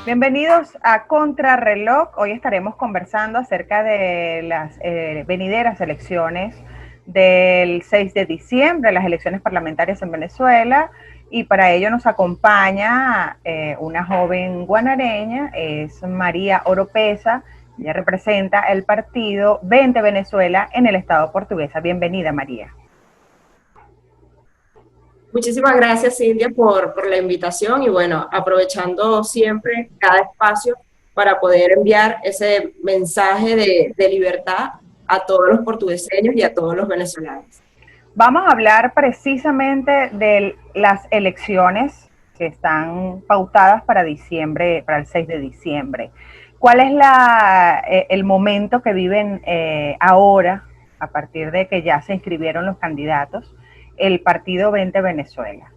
Bienvenidos a Contrarreloj. Hoy estaremos conversando acerca de las venideras elecciones del 6 de diciembre, las elecciones parlamentarias en Venezuela, y para ello nos acompaña una joven guanareña, es María Oropesa. Ella representa el partido 20 Venezuela en el Estado portuguesa. Bienvenida, María. Muchísimas gracias, Cintia, por la invitación y bueno, aprovechando siempre cada espacio para poder enviar ese mensaje de libertad a todos los portugueseños y a todos los venezolanos. Vamos a hablar precisamente de las elecciones que están pautadas para diciembre, para el 6 de diciembre. ¿Cuál es el momento que viven ahora, a partir de que ya se inscribieron los candidatos, el Partido 20 Venezuela?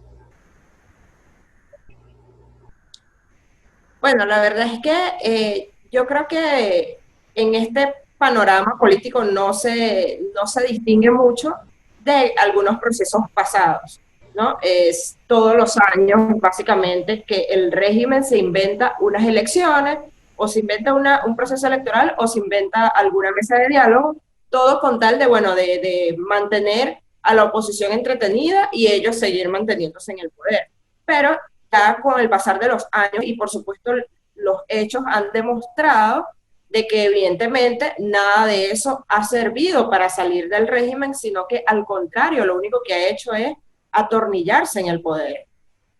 Bueno, la verdad es que yo creo que en este panorama político no se distingue mucho de algunos procesos pasados, ¿no? Es todos los años, básicamente, que el régimen se inventa unas elecciones, o se inventa un proceso electoral, o se inventa alguna mesa de diálogo, todo con tal de, bueno, de mantener a la oposición entretenida y ellos seguir manteniéndose en el poder. Pero ya con el pasar de los años y por supuesto los hechos han demostrado de que evidentemente nada de eso ha servido para salir del régimen, sino que al contrario, lo único que ha hecho es atornillarse en el poder.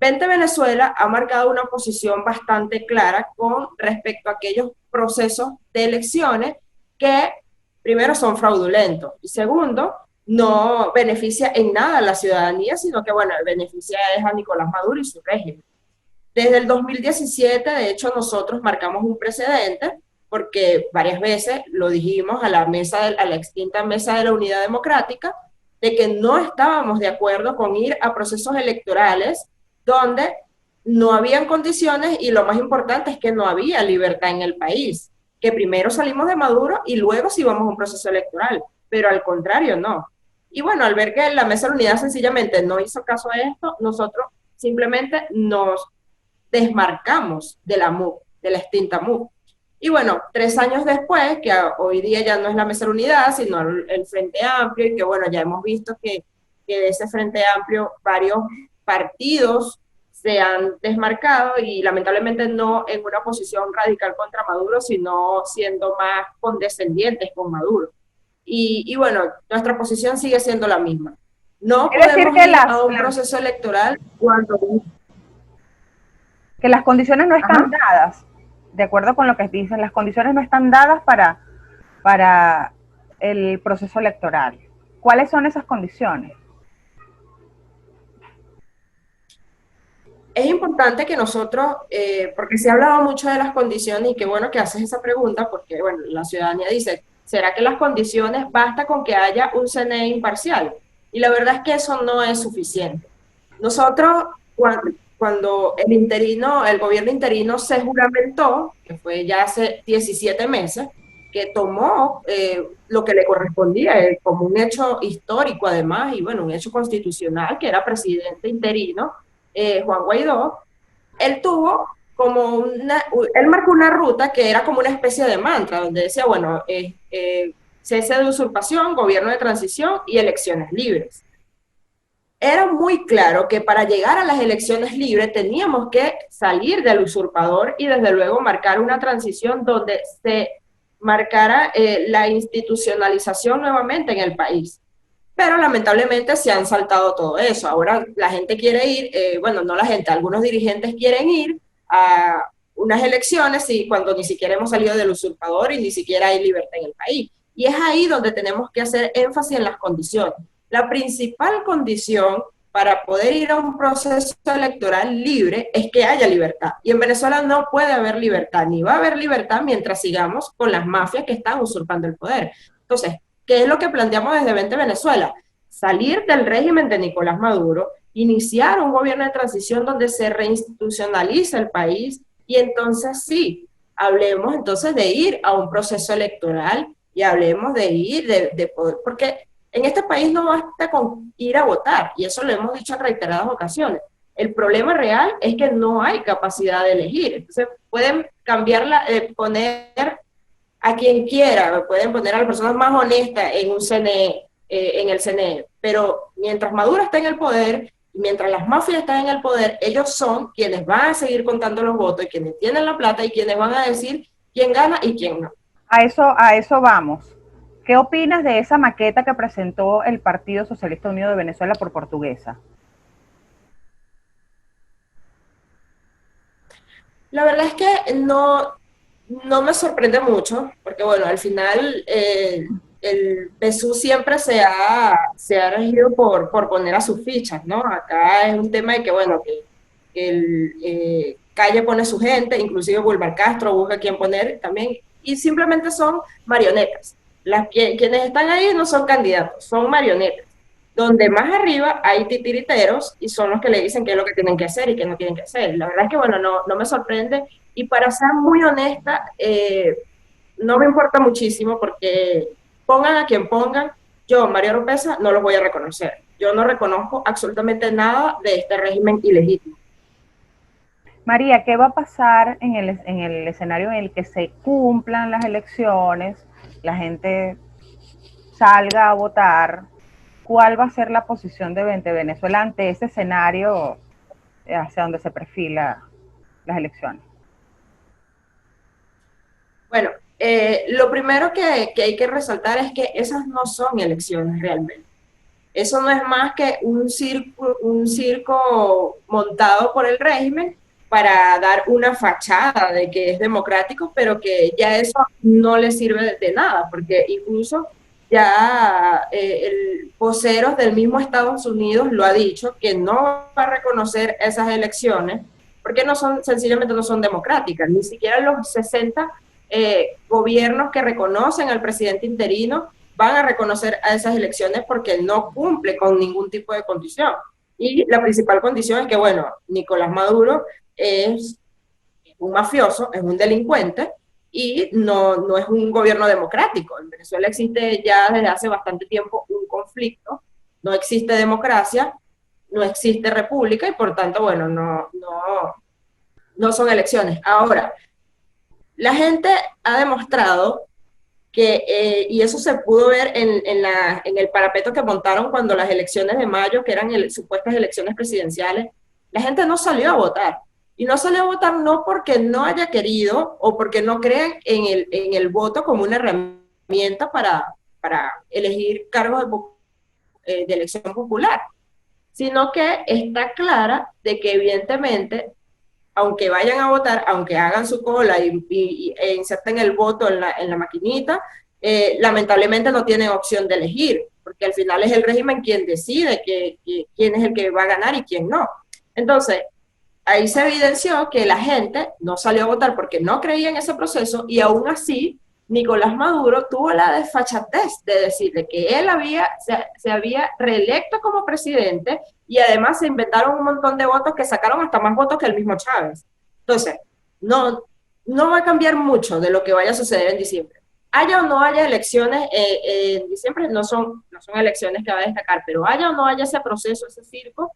20 Venezuela ha marcado una posición bastante clara con respecto a aquellos procesos de elecciones que, primero, son fraudulentos y segundo, no beneficia en nada a la ciudadanía, sino que, bueno, beneficia es a Nicolás Maduro y su régimen. Desde el 2017, de hecho, nosotros marcamos un precedente porque varias veces lo dijimos a la extinta mesa de la Unidad Democrática, de que no estábamos de acuerdo con ir a procesos electorales donde no habían condiciones y lo más importante es que no había libertad en el país, que primero salimos de Maduro y luego sí íbamos a un proceso electoral, pero al contrario no. Y bueno, al ver que la mesa de la unidad sencillamente no hizo caso a esto, nosotros simplemente nos desmarcamos de la MUC, de la extinta MUC. Y bueno, 3 años después, que hoy día ya no es la Mesa de la Unidad, sino el Frente Amplio, y que bueno, ya hemos visto que de ese Frente Amplio varios partidos se han desmarcado y lamentablemente no en una posición radical contra Maduro, sino siendo más condescendientes con Maduro. Y bueno, nuestra posición sigue siendo la misma. No Quiere decir podemos que ir a un proceso electoral cuando... las condiciones no Ajá. están dadas, de acuerdo con lo que dicen, las condiciones no están dadas para el proceso electoral. ¿Cuáles son esas condiciones? Es importante que nosotros, porque se ha hablado mucho de las condiciones y qué bueno que haces esa pregunta, porque bueno, la ciudadanía dice, ¿será que las condiciones basta con que haya un CNE imparcial? Y la verdad es que eso no es suficiente. Nosotros, cuando el gobierno interino se juramentó, que fue ya hace 17 meses, que tomó lo que le correspondía como un hecho histórico además, y bueno, un hecho constitucional, que era presidente interino, Juan Guaidó, él tuvo él marcó una ruta que era como una especie de mantra, donde decía, bueno, cese de usurpación, gobierno de transición y elecciones libres. Era muy claro que para llegar a las elecciones libres teníamos que salir del usurpador y desde luego marcar una transición donde se marcara la institucionalización nuevamente en el país. Pero lamentablemente se han saltado todo eso. Ahora la gente quiere ir, bueno, no la gente, algunos dirigentes quieren ir a unas elecciones y cuando ni siquiera hemos salido del usurpador y ni siquiera hay libertad en el país. Y es ahí donde tenemos que hacer énfasis en las condiciones. La principal condición para poder ir a un proceso electoral libre es que haya libertad. Y en Venezuela no puede haber libertad, ni va a haber libertad mientras sigamos con las mafias que están usurpando el poder. Entonces, ¿qué es lo que planteamos desde 20 Venezuela? Salir del régimen de Nicolás Maduro, iniciar un gobierno de transición donde se reinstitucionaliza el país y entonces sí, hablemos entonces de ir a un proceso electoral y hablemos de ir, de poder, porque en este país no basta con ir a votar, y eso lo hemos dicho en reiteradas ocasiones. El problema real es que no hay capacidad de elegir. Entonces pueden cambiarla, poner a quien quiera, pueden poner a las personas más honestas en un CNE, en el CNE, pero mientras Maduro está en el poder, mientras las mafias están en el poder, ellos son quienes van a seguir contando los votos y quienes tienen la plata y quienes van a decir quién gana y quién no. A eso vamos. ¿Qué opinas de esa maqueta que presentó el Partido Socialista Unido de Venezuela por Portuguesa? La verdad es que no me sorprende mucho, porque bueno, al final el PSUV siempre se ha regido por poner a sus fichas, ¿no? Acá es un tema de que, bueno, que el Calle pone su gente, inclusive Bulbar Castro busca quién poner también, y simplemente son marionetas. Quienes están ahí no son candidatos, son marionetas. Donde más arriba hay titiriteros y son los que le dicen qué es lo que tienen que hacer y qué no tienen que hacer. La verdad es que, bueno, no me sorprende. Y para ser muy honesta, no me importa muchísimo porque pongan a quien pongan, yo, María Oropesa, no los voy a reconocer. Yo no reconozco absolutamente nada de este régimen ilegítimo. María, ¿qué va a pasar en el escenario en el que se cumplan las elecciones, la gente salga a votar? ¿Cuál va a ser la posición de Venezuela ante ese escenario hacia donde se perfila las elecciones? Bueno, lo primero que hay que resaltar es que esas no son elecciones realmente. Eso no es más que un circo montado por el régimen para dar una fachada de que es democrático, pero que ya eso no le sirve de nada, porque incluso ya el voceros del mismo Estados Unidos lo ha dicho, que no va a reconocer esas elecciones, porque no son, sencillamente no son democráticas, ni siquiera los 60 gobiernos que reconocen al presidente interino van a reconocer a esas elecciones porque no cumple con ningún tipo de condición. Y la principal condición es que, bueno, Nicolás Maduro es un mafioso, es un delincuente y no es un gobierno democrático. En Venezuela existe ya desde hace bastante tiempo un conflicto, no existe democracia, no existe república y por tanto, bueno, no son elecciones. Ahora, la gente ha demostrado que, y eso se pudo ver en el parapeto que montaron cuando las elecciones de mayo, que eran supuestas elecciones presidenciales, la gente no salió a votar. Y no salió a votar no porque no haya querido o porque no crean en el voto como una herramienta para elegir cargos de elección popular, sino que está clara de que evidentemente aunque vayan a votar, aunque hagan su cola e inserten el voto en la maquinita, lamentablemente no tienen opción de elegir, porque al final es el régimen quien decide quién es el que va a ganar y quién no. Entonces, ahí se evidenció que la gente no salió a votar porque no creía en ese proceso y aún así Nicolás Maduro tuvo la desfachatez de decirle que él se había reelecto como presidente y además se inventaron un montón de votos que sacaron hasta más votos que el mismo Chávez. Entonces, no, no va a cambiar mucho de lo que vaya a suceder en diciembre. Haya o no haya elecciones en diciembre, no son elecciones que va a destacar, pero haya o no haya ese proceso, ese circo,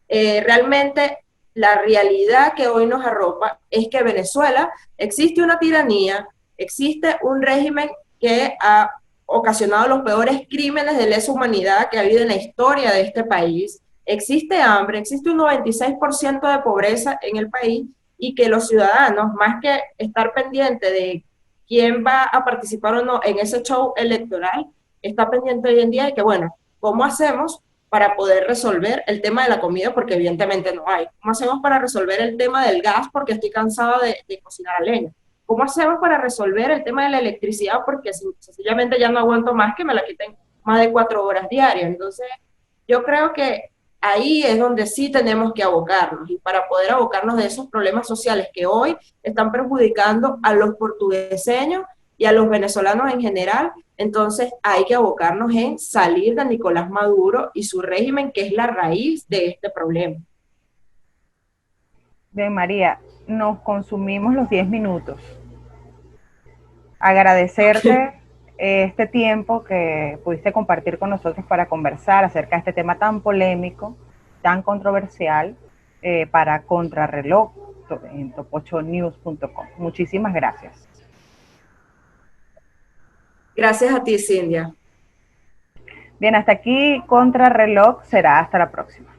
realmente la realidad que hoy nos arropa es que en Venezuela existe una tiranía, existe un régimen que ha ocasionado los peores crímenes de lesa humanidad que ha habido en la historia de este país, existe hambre, existe un 96% de pobreza en el país y que los ciudadanos, más que estar pendientes de quién va a participar o no en ese show electoral, está pendiente hoy en día de que, bueno, ¿cómo hacemos para poder resolver el tema de la comida? Porque evidentemente no hay. ¿Cómo hacemos para resolver el tema del gas? Porque estoy cansada de cocinar a leña. ¿Cómo hacemos para resolver el tema de la electricidad? Porque sencillamente ya no aguanto más que me la quiten más de 4 horas diarias. Entonces, yo creo que ahí es donde sí tenemos que abocarnos, y para poder abocarnos de esos problemas sociales que hoy están perjudicando a los portugueseños y a los venezolanos en general, entonces hay que abocarnos en salir de Nicolás Maduro y su régimen, que es la raíz de este problema. Bien, María, nos consumimos los 10 minutos. Agradecerte este tiempo que pudiste compartir con nosotros para conversar acerca de este tema tan polémico, tan controversial. para Contrarreloj en top8news.com. Muchísimas gracias. Gracias a ti, Cindy. Bien, hasta aquí Contrarreloj, será hasta la próxima.